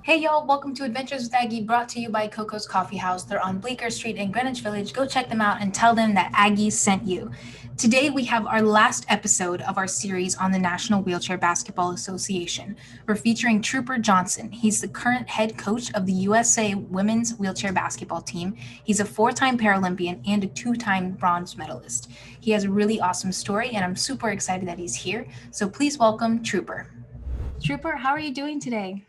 Hey y'all, welcome to Adventures with Aggie, brought to you by Coco's Coffee House. They're on Bleecker Street in Greenwich Village. Go check them out and tell them that Aggie sent you. Today we have our last episode of our series on the National Wheelchair Basketball Association. We're featuring Trooper Johnson. He's the current head coach of the USA Women's Wheelchair Basketball team. He's a four-time Paralympian and a two-time bronze medalist. He has a really awesome story, and I'm super excited that he's here. So please welcome Trooper. Trooper, how are you doing today?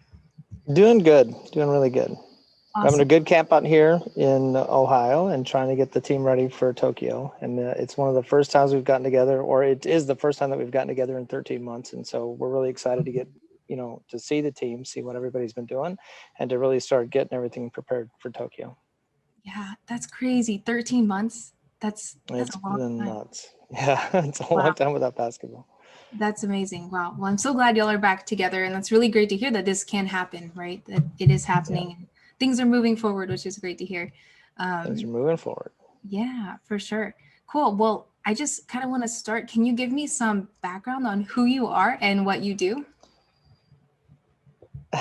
Doing good, doing really good. We're having a Awesome. good camp out here in Ohio and trying to get the team ready for Tokyo. And it's one of the first times we've gotten together, or it is the first time that we've gotten together in 13 months. And so we're really excited to get, to see the team, see what everybody's been doing, and to really start getting everything prepared for Tokyo. Yeah, that's crazy. 13 months. That's It's a long been time. nuts. Yeah, it's a long Wow. time without basketball. That's amazing. Wow. Well, I'm so glad y'all are back together, and that's really great to hear that this can happen, right? That it is Yeah, happening. Things are moving forward, which is great to hear. things are Um, moving forward. yeah, for sure. Cool. Well, I just kind of want to start. Can you give me some background on who you are and what you do?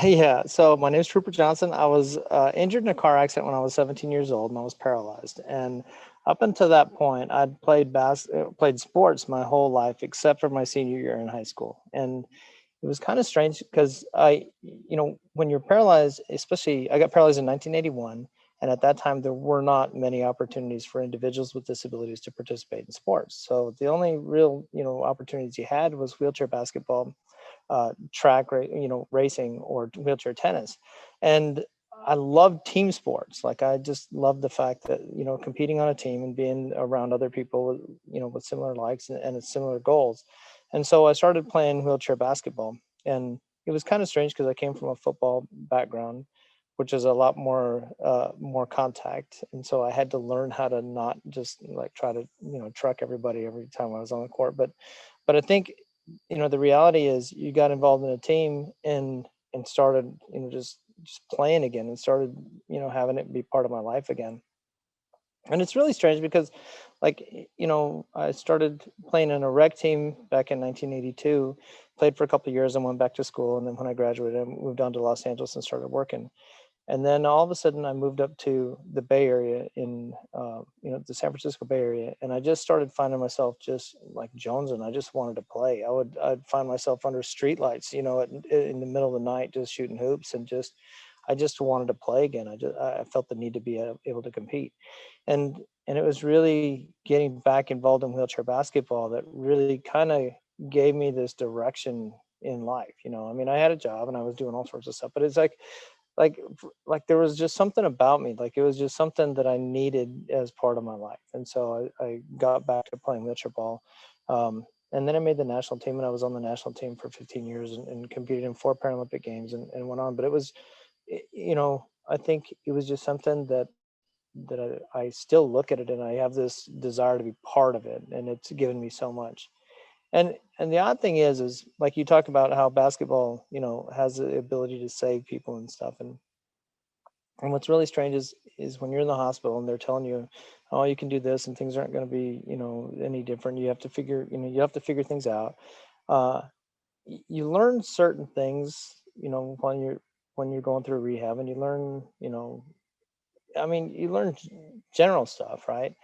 Yeah, so my name is Trooper Johnson. I was injured in a car accident when I was 17 years old, and I was paralyzed. And up until that point, I'd played sports my whole life, except for my senior year in high school. And it was kind of strange because when you're paralyzed, especially I got paralyzed in 1981, and at that time there were not many opportunities for individuals with disabilities to participate in sports. So the only real, opportunities you had was wheelchair basketball, racing, or wheelchair tennis. And I love team sports. Like, I just love the fact that, competing on a team and being around other people with, with similar likes and similar goals. And so I started playing wheelchair basketball. And it was kind of strange because I came from a football background, which is a lot more contact. And so I had to learn how to not just like try to, truck everybody every time I was on the court. But I think, the reality is you got involved in a team and started, just playing again, and started, having it be part of my life again. And it's really strange because, like, I started playing in a rec team back in 1982, played for a couple of years and went back to school. And then when I graduated, I moved on to Los Angeles and started working. And then all of a sudden, I moved up to the Bay Area the San Francisco Bay Area, and I just started finding myself just like jonesing. I just wanted to play. I'd find myself under streetlights, in the middle of the night, just shooting hoops, and I just wanted to play again. I felt the need to be able to compete, and it was really getting back involved in wheelchair basketball that really kind of gave me this direction in life. I mean, I had a job and I was doing all sorts of stuff, but it's like there was just something about me, like it was just something that I needed as part of my life. And so I got back to playing wheelchair ball, and then I made the national team, and I was on the national team for 15 years, and competed in 4 Paralympic games, and went on. But it was, I think it was just something that I still look at it, and I have this desire to be part of it, and it's given me so much. And the odd thing is like you talk about how basketball, has the ability to save people and stuff. And what's really strange is when you're in the hospital and they're telling you, oh, you can do this and things aren't going to be, any different. You have to figure things out. Uh, you learn certain things, when you're going through rehab, and you learn, I mean, you learn general stuff, right?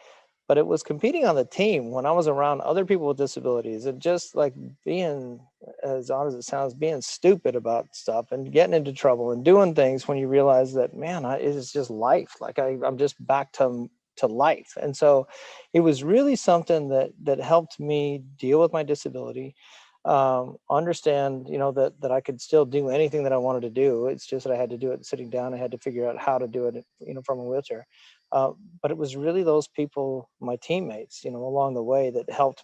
But it was competing on the team when I was around other people with disabilities, and just like being, as odd as it sounds, being stupid about stuff and getting into trouble and doing things when you realize that, man, it's just life. Like, I'm just back to life. And so it was really something that helped me deal with my disability, understand, that I could still do anything that I wanted to do. It's just that I had to do it sitting down. I had to figure out how to do it, from a wheelchair. But it was really those people, my teammates, along the way, that help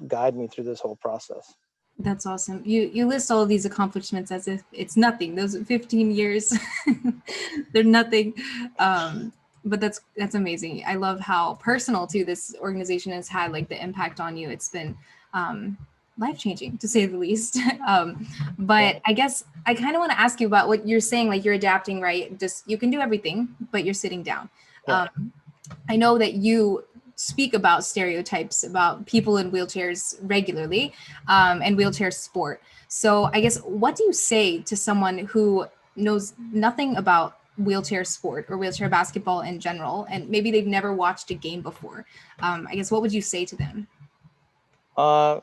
guide me through this whole process. That's awesome. You list all of these accomplishments as if it's nothing. Those 15 years, they're nothing. But that's amazing. I love how personal too this organization has had, like the impact on you. It's been life changing to say the least. Yeah. But I guess I kind of want to ask you about what you're saying. Like you're adapting, right? Just you can do everything, but you're sitting down. Yeah. I know that you speak about stereotypes about people in wheelchairs regularly, and wheelchair sport. So I guess what do you say to someone who knows nothing about wheelchair sport or wheelchair basketball in general, and maybe they've never watched a game before. I guess what would you say to them? Uh,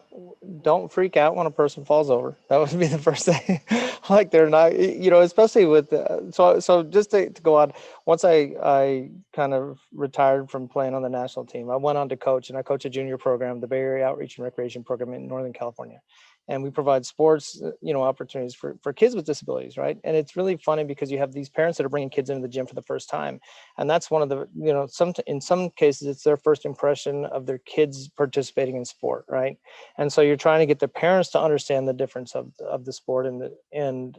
don't freak out when a person falls over. That would be the first thing. Like they're not, especially with so just to go on. Once I kind of retired from playing on the national team, I went on to coach, and I coach a junior program, the Bay Area Outreach and Recreation Program in Northern California, and we provide sports, opportunities for kids with disabilities, right? And it's really funny because you have these parents that are bringing kids into the gym for the first time, and that's one of the, in some cases it's their first impression of their kids participating in sport, right? And so you're trying to get the parents to understand the difference of the sport, and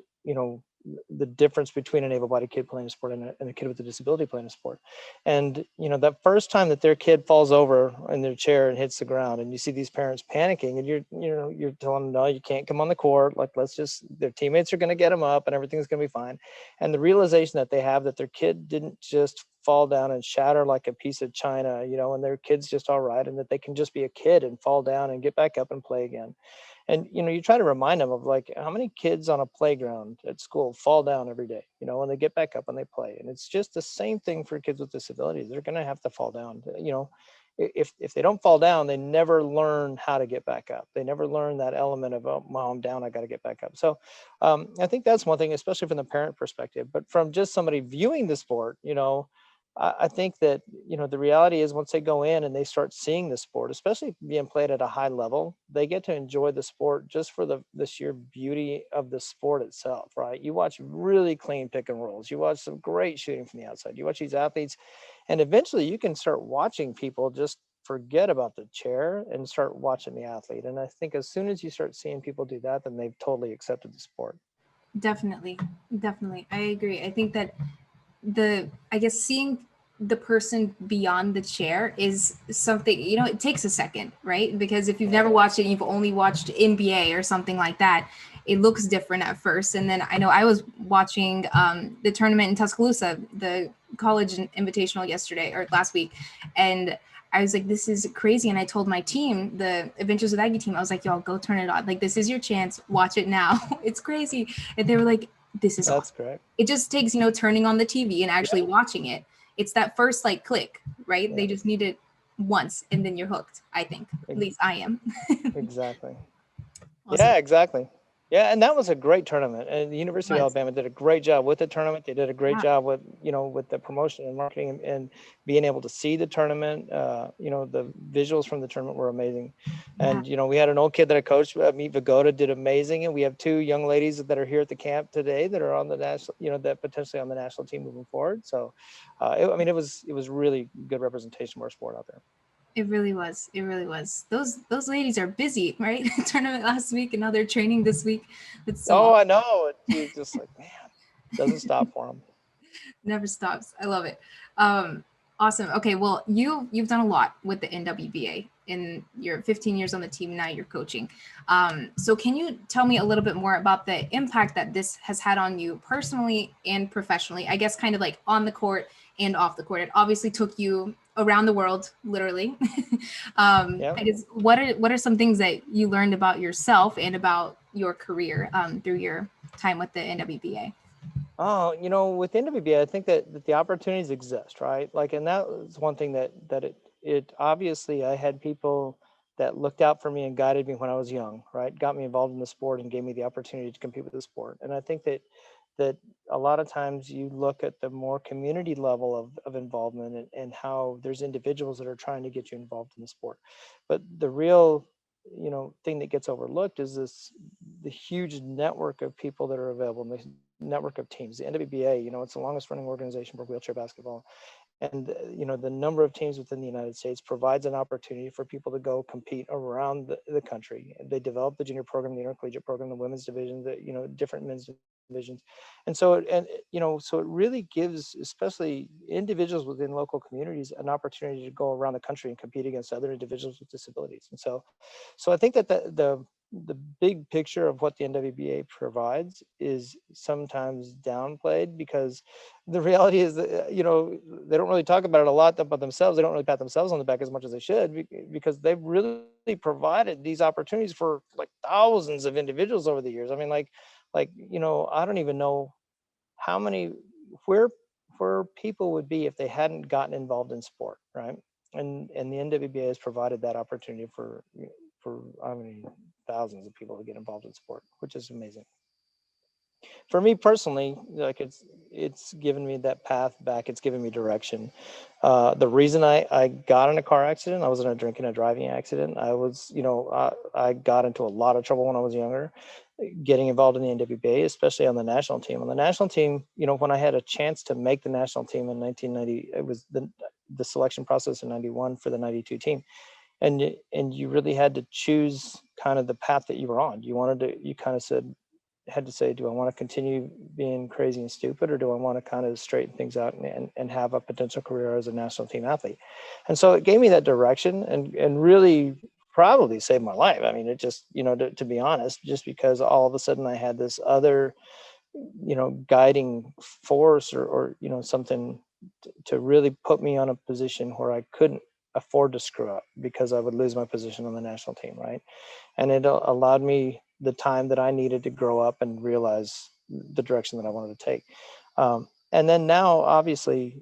the difference between an able-bodied kid playing a sport and a kid with a disability playing a sport. And that first time that their kid falls over in their chair and hits the ground, and you see these parents panicking, and you're telling them, no, you can't come on the court, like, let's just, their teammates are going to get them up and everything's going to be fine. And the realization that they have that their kid didn't just fall down and shatter like a piece of china, and their kid's just all right, and that they can just be a kid and fall down and get back up and play again. And you try to remind them of, like, how many kids on a playground at school fall down every day, and they get back up and they play. And it's just the same thing for kids with disabilities. They're going to have to fall down. If they don't fall down, they never learn how to get back up. They never learn that element of, oh, I'm down, I got to get back up. So I think that's one thing, especially from the parent perspective. But from just somebody viewing the sport, I think that, the reality is, once they go in and they start seeing the sport, especially being played at a high level, they get to enjoy the sport just for the sheer beauty of the sport itself, right? You watch really clean pick and rolls. You watch some great shooting from the outside. You watch these athletes, and eventually you can start watching people just forget about the chair and start watching the athlete. And I think as soon as you start seeing people do that, then they've totally accepted the sport. Definitely, definitely, I agree. I think that I guess seeing the person beyond the chair is something, it takes a second, right? Because if you've never watched it, you've only watched NBA or something like that, it looks different at first. And then I know I was watching the tournament in Tuscaloosa, the college invitational yesterday or last week, and I was like, this is crazy. And I told my team, the Adventures with Aggie team, I was like, y'all, go turn it on. Like, this is your chance. Watch it now. It's crazy. And they were like, this is That's awesome. correct. It just takes, turning on the TV and actually watching it. It's that first like click, right? Yeah, They just need it once and then you're hooked, I think. At least I am. exactly. Awesome. Yeah, exactly. Yeah, and that was a great tournament. And the It University of was. Alabama did a great job with the tournament. They did a great Yeah. job with, with the promotion and marketing, and being able to see the tournament. The visuals from the tournament were amazing. Yeah. And, we had an old kid that I coached, Meet Vagoda, did amazing. And we have two young ladies that are here at the camp today that are on the national, that potentially on the national team moving forward. So, it was really good representation of our sport out there. It really was. It really was. Those ladies are busy, right? Tournament last week and now they're training this week. It's so Oh, awesome. I know. You're just like, man, doesn't stop for them. Never stops. I love it. Um, awesome. Okay, well, you've done a lot with the NWBA in your 15 years on the team. Now you're coaching. So can you tell me a little bit more about the impact that this has had on you personally and professionally? I guess kind of like on the court and off the court. It obviously took you around the world, literally. Yeah. I guess what are some things that you learned about yourself and about your career through your time with the NWBA? Oh, with NWBA, I think that the opportunities exist, right? Like, and that was one thing that it obviously, I had people that looked out for me and guided me when I was young, right? Got me involved in the sport and gave me the opportunity to compete with the sport. And I think that a lot of times you look at the more community level of involvement, and how there's individuals that are trying to get you involved in the sport. But the real, thing that gets overlooked is the huge network of people that are available, and the network of teams. The NWBA, it's the longest running organization for wheelchair basketball. And, the number of teams within the United States provides an opportunity for people to go compete around the country. They develop the junior program, the intercollegiate program, the women's division, different men's divisions. And so, so it really gives, especially individuals within local communities, an opportunity to go around the country and compete against other individuals with disabilities. And so I think that the big picture of what the NWBA provides is sometimes downplayed, because the reality is that, they don't really talk about it a lot about themselves. They don't really pat themselves on the back as much as they should, because they've really provided these opportunities for like thousands of individuals over the years. I mean, like, I don't even know how many, where where people would be if they hadn't gotten involved in sport, right? And the NWBA has provided that opportunity for I mean thousands of people to get involved in sport, which is amazing. For me personally, like it's given me that path back. It's given me direction. The reason I got in a car accident, I was in a drinking and driving accident. I was, I got into a lot of trouble when I was younger. Getting involved in the NWBA, especially on the national team. On the national team, when I had a chance to make the national team in 1990, it was the selection process in '91 for the '92 team, and you really had to choose kind of the path that you were on. You kind of had to say, do I want to continue being crazy and stupid, or do I want to kind of straighten things out and have a potential career as a national team athlete? And so it gave me that direction and really probably saved my life. I mean, it just, to be honest, just because all of a sudden I had this other, guiding force or something to really put me on a position where I couldn't afford to screw up because I would lose my position on the national team, right? And it allowed me the time that I needed to grow up and realize the direction that I wanted to take. And then now, obviously,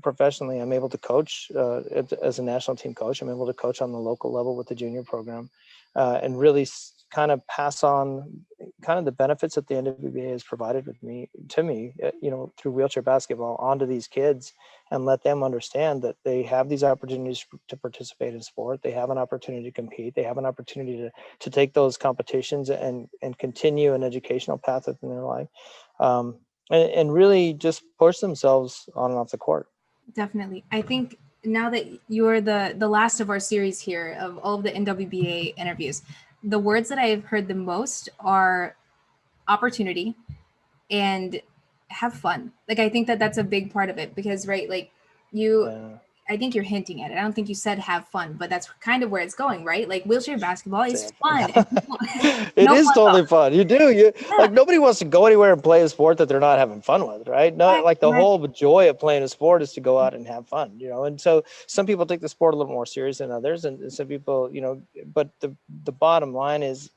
professionally, I'm able to coach as a national team coach. I'm able to coach on the local level with the junior program, and really kind of pass on kind of the benefits that the NWBA has provided to me, through wheelchair basketball onto these kids, and let them understand that they have these opportunities to participate in sport. They have an opportunity to compete. They have an opportunity to take those competitions and continue an educational path in their life, and really just push themselves on and off the court. Definitely. I think now that you're the last of our series here of all of the NWBA interviews, the words that I've heard the most are opportunity and have fun. Like I think that that's a big part of it because right, like you Yeah. I think you're hinting at it. I don't think you said have fun, but that's kind of where it's going, right? Like wheelchair basketball Say is have fun. fun. It No is fun totally though. fun. You Yeah. like nobody wants to go anywhere and play a sport that they're not having fun with, right? No, Right, like the right. whole joy of playing a sport is to go out and have fun, And so some people take the sport a little more serious than others, and some people, but the bottom line is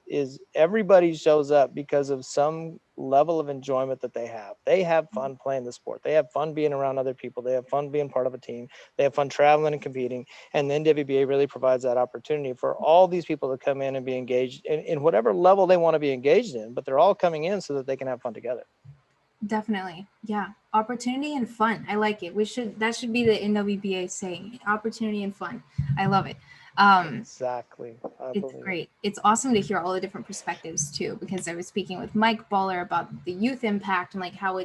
everybody shows up because of some level of enjoyment that they have. They have fun playing the sport. They have fun being around other people. They have fun being part of a team. They have fun traveling and competing. And the NWBA really provides that opportunity for all these people to come in and be engaged in whatever level they want to be engaged in, but they're all coming in so that they can have fun together. Definitely. Yeah. Opportunity and fun. I like it. That should be the NWBA saying. Opportunity and fun. I love it. Um, Exactly. I it's believe it. great. It's awesome to hear all the different perspectives too, because I was speaking with Mike Baller about the youth impact and like how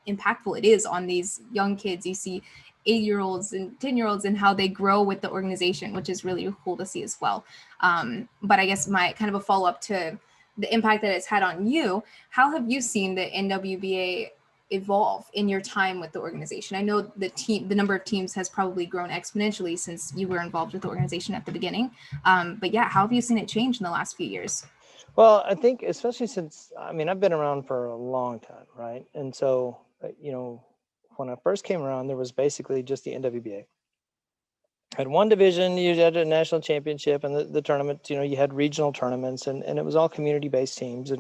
impactful it is on these young kids. You see 8-year-olds and 10-year-olds and how they grow with the organization, which is really cool to see as well. But I guess my kind of a follow up to the impact that it's had on you, how have you seen the NWBA evolve in your time with the organization? I know the number of teams has probably grown exponentially since you were involved with the organization at the beginning. But yeah, how have you seen it change in the last few years? Well, I think especially since, I've been around for a long time, right? And so, when I first came around, there was basically just the NWBA. Had one division, you had a national championship, and the tournament, you had regional tournaments, and it was all community-based teams,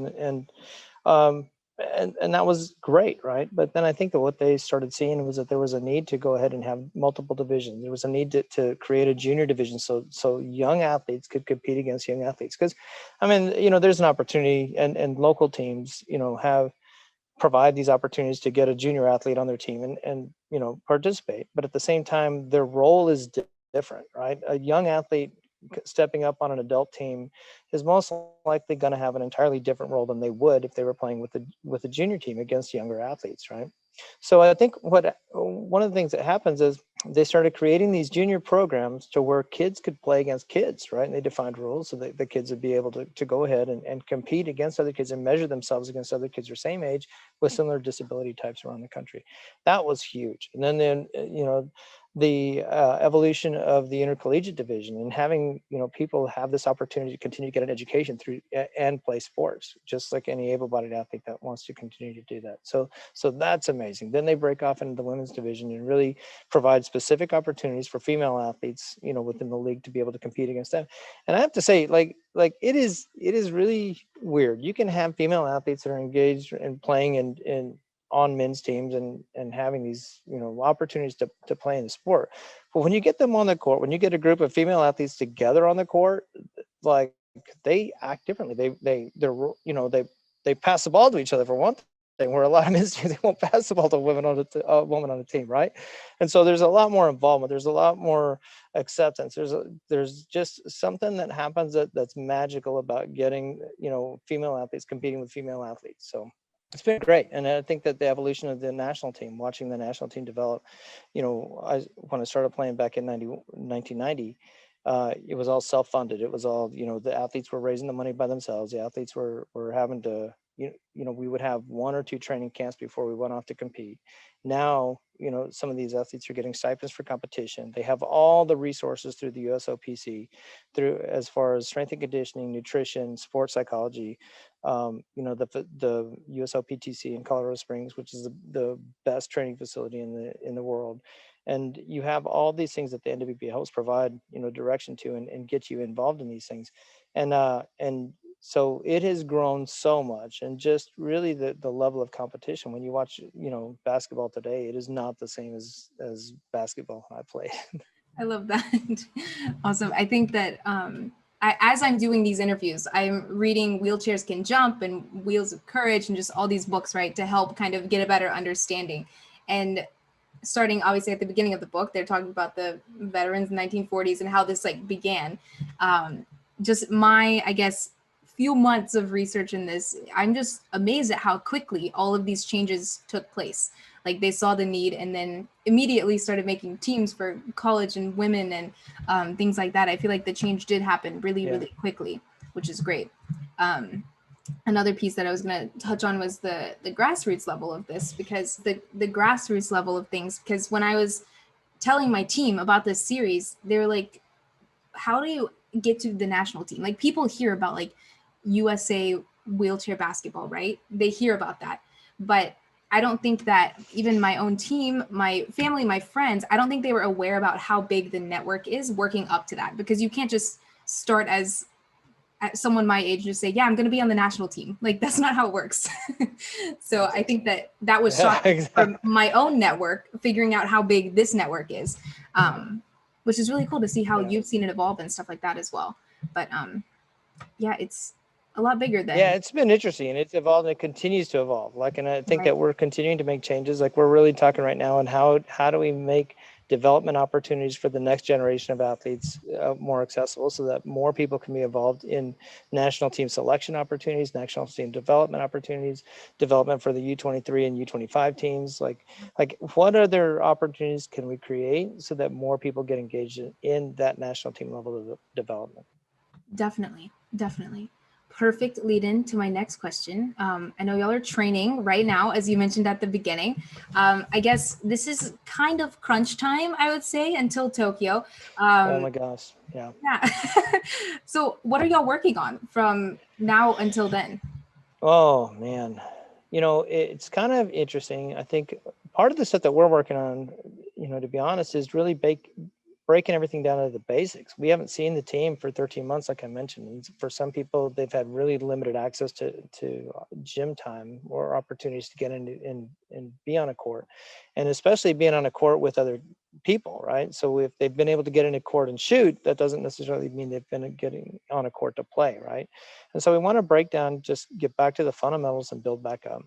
um, and that was great, right? But then I think that what they started seeing was that there was a need to go ahead and have multiple divisions. There was a need to create a junior division so young athletes could compete against young athletes. Because, there's an opportunity, and local teams, have provide these opportunities to get a junior athlete on their team and participate. But at the same time, their role is different, right? A young athlete stepping up on an adult team is most likely going to have an entirely different role than they would if they were playing with a junior team against younger athletes, right? So I think one of the things that happens is they started creating these junior programs to where kids could play against kids, right? And they defined rules so that the kids would be able to go ahead and compete against other kids and measure themselves against other kids their same age with similar disability types around the country. That was huge. And then the evolution of the intercollegiate division and having people have this opportunity to continue to get an education through and play sports, just like any able-bodied athlete that wants to continue to do that. So that's amazing. Then they break off into the women's division and really provide specific opportunities for female athletes, within the league to be able to compete against them. And I have to say, like it is really weird. You can have female athletes that are engaged in playing in on men's teams and having these, opportunities to play in the sport. But when you get them on the court, when you get a group of female athletes together on the court, like they act differently. They pass the ball to each other for one thing, where a lot of men's teams, they won't pass the ball to a woman on a team, right? And so there's a lot more involvement. There's a lot more acceptance. There's just something that happens that's magical about getting, female athletes competing with female athletes. So it's been great. And I think that the evolution of the national team, watching the national team develop, when I started playing back in 1990, it was all self-funded. It was all, the athletes were raising the money by themselves. The athletes were having to, we would have 1 or 2 training camps before we went off to compete. Now, some of these athletes are getting stipends for competition. They have all the resources through the USOPC, through as far as strength and conditioning, nutrition, sports psychology, the USOPTC in Colorado Springs, which is the best training facility in the world. And you have all these things that the NWB helps provide, direction to and get you involved in these things. And so it has grown so much, and just really the level of competition. When you watch, basketball today, it is not the same as basketball I played. I love that. Awesome. I think that as I'm doing these interviews, I'm reading Wheelchairs Can Jump and Wheels of Courage and just all these books, right, to help kind of get a better understanding. And starting obviously at the beginning of the book, they're talking about the veterans in the 1940s and how this like began. Just my, I guess, few months of research in this, I'm just amazed at how quickly all of these changes took place. Like they saw the need and then immediately started making teams for college and women and things like that. I feel like the change did happen really, really quickly, which is great. Another piece that I was going to touch on was the grassroots level of this, because the grassroots level of things, because when I was telling my team about this series, they were like, how do you get to the national team? Like people hear about like USA wheelchair basketball, right? They hear about that. But I don't think that even my own team, my family, my friends, I don't think they were aware about how big the network is working up to that, because you can't just start as someone my age and just say, yeah, I'm going to be on the national team. Like that's not how it works. So I think that was shocking for my own network, figuring out how big this network is, which is really cool to see how you've seen it evolve and stuff like that as well. But yeah, it's a lot bigger than. Yeah, it's been interesting, and it's evolved and it continues to evolve. Like, and I think that we're continuing to make changes. Like we're really talking right now on how do we make development opportunities for the next generation of athletes more accessible, so that more people can be involved in national team selection opportunities, national team development opportunities, development for the U23 and U25 teams. Like what other opportunities can we create so that more people get engaged in that national team level of development? Definitely. Perfect lead in to my next question. I know y'all are training right now, as you mentioned at the beginning. I guess this is kind of crunch time, I would say, until Tokyo. Oh my gosh, yeah. So what are y'all working on from now until then? Oh man, it's kind of interesting. I think part of the stuff that we're working on, to be honest, is really breaking everything down to the basics. We haven't seen the team for 13 months, like I mentioned. And for some people, they've had really limited access to gym time or opportunities to get in and be on a court, and especially being on a court with other people, right? So if they've been able to get in a court and shoot, that doesn't necessarily mean they've been getting on a court to play, right? And so we want to break down, just get back to the fundamentals and build back up.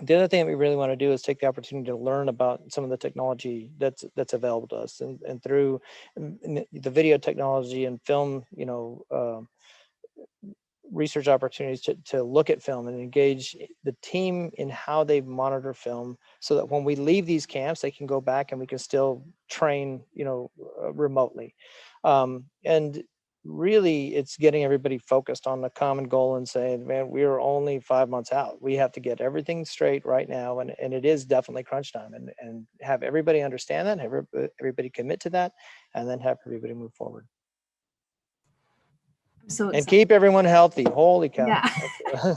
The other thing that we really want to do is take the opportunity to learn about some of the technology that's available to us, and through the video technology and film, research opportunities to look at film and engage the team in how they monitor film, so that when we leave these camps, they can go back and we can still train, remotely. And really, it's getting everybody focused on the common goal and saying, man, we are only 5 months out. We have to get everything straight right now. And it is definitely crunch time, and have everybody understand that, have everybody commit to that, and then have everybody move forward. So and keep everyone healthy. Holy cow. Yeah.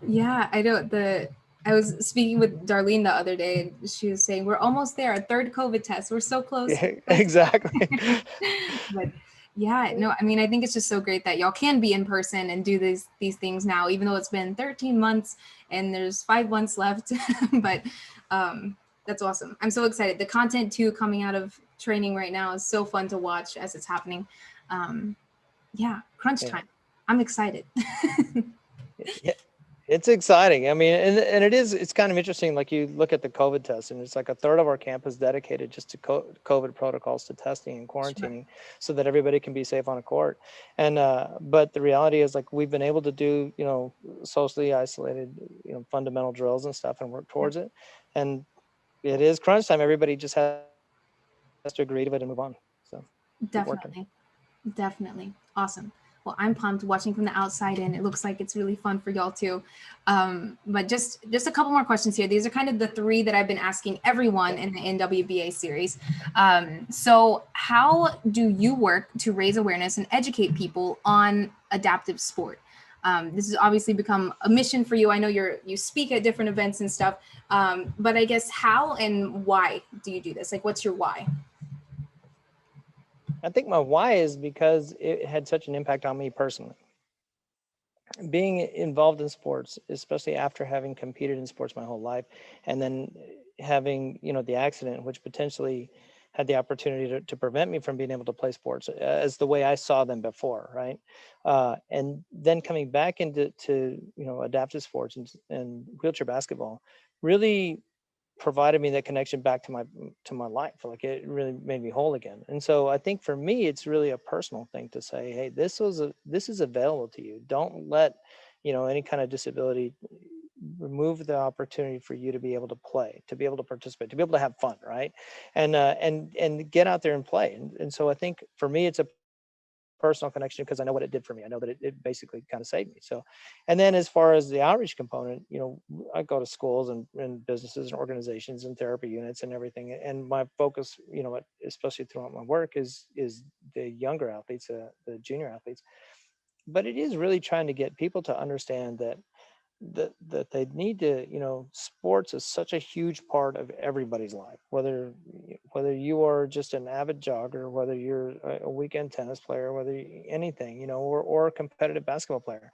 Yeah, I know. I was speaking with Darlene the other day, and she was saying, we're almost there. Our third COVID test. We're so close. Yeah, exactly. But Yeah, no, I mean, I think it's just so great that y'all can be in person and do these things now, even though it's been 13 months and there's 5 months left. But um, that's awesome. I'm so excited. The content too coming out of training right now is so fun to watch as it's happening. Um, yeah, crunch Yeah. time. I'm excited. Yeah, it's exciting. I mean, and it's kind of interesting. Like you look at the COVID test, and it's like a third of our camp is dedicated just to COVID protocols, to testing and Sure. quarantining, so that everybody can be safe on a court. And but the reality is, like, we've been able to do, socially isolated, fundamental drills and stuff, and work Yeah, towards it. And it is crunch time. Everybody just has to agree to it and move on. So keep working. definitely. Definitely. Awesome. Well, I'm pumped watching from the outside in. It looks like it's really fun for y'all too. But just a couple more questions here. These are kind of the three that I've been asking everyone in the NWBA series. So how do you work to raise awareness and educate people on adaptive sport? This has obviously become a mission for you. I know you speak at different events and stuff, but I guess how and why do you do this? Like, what's your why? I think my why is because it had such an impact on me personally. Being involved in sports, especially after having competed in sports my whole life, and then having, the accident, which potentially had the opportunity to prevent me from being able to play sports as the way I saw them before, right? And then coming back into adaptive sports and wheelchair basketball really provided me that connection back to my life. Like, it really made me whole again. And so I think for me, it's really a personal thing to say, hey, this is available to you. Don't let any kind of disability remove the opportunity for you to be able to play, to be able to participate, to be able to have fun, right? And get out there and play. And so I think for me, it's a personal connection because I know what it did for me. I know that it basically kind of saved me. So, and then as far as the outreach component, I go to schools and businesses and organizations and therapy units and everything. And my focus, especially throughout my work, is the younger athletes, the junior athletes. But it is really trying to get people to understand that they need to, sports is such a huge part of everybody's life, whether you are just an avid jogger, whether you're a weekend tennis player, whether anything, or a competitive basketball player.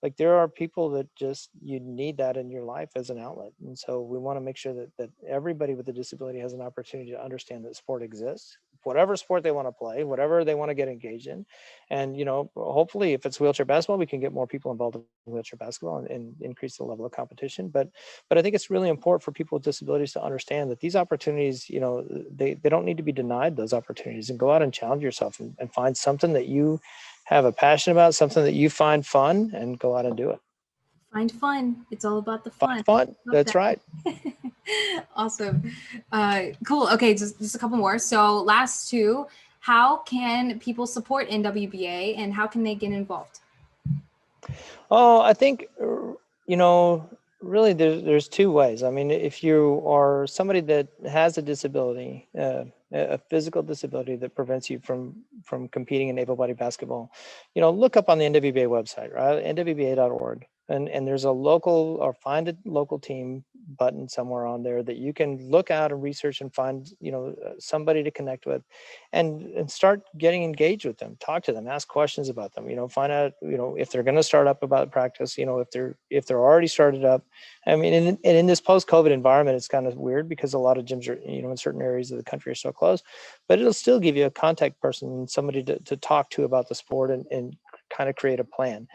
Like, there are people that just, you need that in your life as an outlet. And so we want to make sure that everybody with a disability has an opportunity to understand that sport exists, whatever sport they want to play, whatever they want to get engaged in. And hopefully, if it's wheelchair basketball, we can get more people involved in wheelchair basketball and increase the level of competition. But I think it's really important for people with disabilities to understand that these opportunities, they don't need to be denied those opportunities, and go out and challenge yourself and find something that you have a passion about, something that you find fun, and go out and do it. Find fun. It's all about the Find fun. fun. Love That's right. that. Awesome. Cool. Okay, just a couple more. So last two, how can people support NWBA and how can they get involved? Oh, I think, really there's two ways. I mean, if you are somebody that has a disability, a physical disability that prevents you from competing in able-bodied basketball, look up on the NWBA website, right? nwba.org. And there's a local, or find a local team button somewhere on there that you can look out and research and find, somebody to connect with, and start getting engaged with them, talk to them, ask questions about them, find out, if they're going to start up about practice, if they're already started up. I mean, and in this post-COVID environment, it's kind of weird because a lot of gyms are, in certain areas of the country are still closed, but it'll still give you a contact person, somebody to talk to about the sport, and kind of create a plan.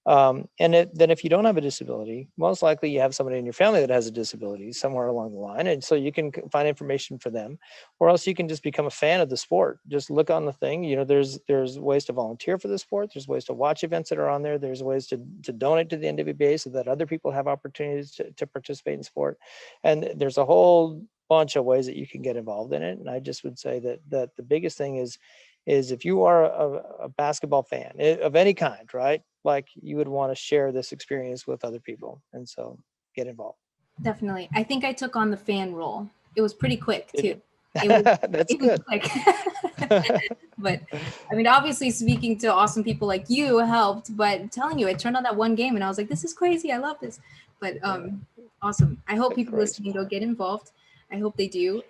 Then if you don't have a disability, most likely you have somebody in your family that has a disability somewhere along the line. And so you can find information for them, or else you can just become a fan of the sport. Just look on the thing, there's ways to volunteer for the sport. There's ways to watch events that are on there. There's ways to donate to the NWBA so that other people have opportunities to participate in sport. And there's a whole bunch of ways that you can get involved in it. And I just would say that the biggest thing is if you are a basketball fan of any kind, right? Like, you would want to share this experience with other people. And so get involved. Definitely. I think I took on the fan role. It was pretty quick Did too. you? It was That's it was good. quick. But I mean, obviously speaking to awesome people like you helped, but I'm telling you, I turned on that one game and I was like, this is crazy. I love this. But awesome. I hope people Great listening go sport. get involved. I hope they do.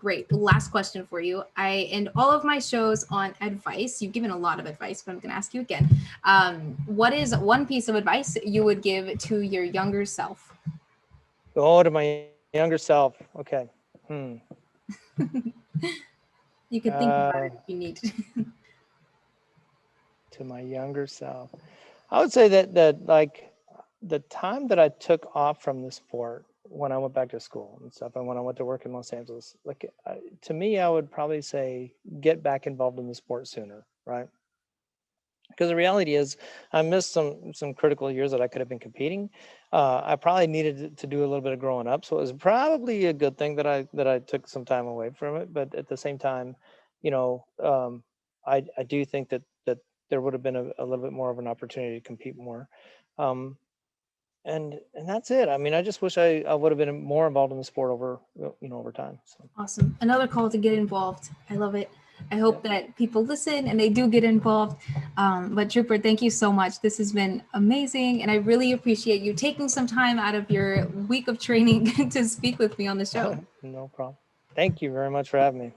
Great. Last question for you. I end all of my shows on advice. You've given a lot of advice, but I'm going to ask you again. What is one piece of advice you would give to your younger self? Oh, to my younger self. Okay. You could think about Uh, it if you need. to my younger self. I would say that like the time that I took off from the sport when I went back to school and stuff, and when I went to work in Los Angeles, like to me, I would probably say get back involved in the sport sooner, right? Because the reality is, I missed some critical years that I could have been competing. I probably needed to do a little bit of growing up, so it was probably a good thing that I took some time away from it. But at the same time, you know, I do think that there would have been a little bit more of an opportunity to compete more. Um, and that's it. I mean, I just wish I would have been more involved in the sport over time. So Awesome. Another call to get involved. I love it. I hope yep. that people listen and they do get involved. But Trooper, thank you so much. This has been amazing. And I really appreciate you taking some time out of your week of training to speak with me on the show. No problem. Thank you very much for having me.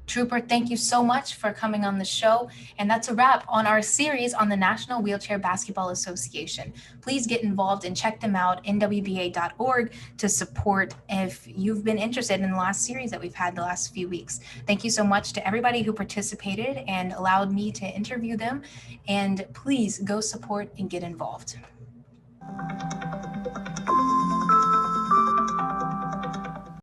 Trooper, thank you so much for coming on the show. And that's a wrap on our series on the National Wheelchair Basketball Association. Please get involved and check them out, nwba.org, to support if you've been interested in the last series that we've had the last few weeks. Thank you so much to everybody who participated and allowed me to interview them. And please go support and get involved.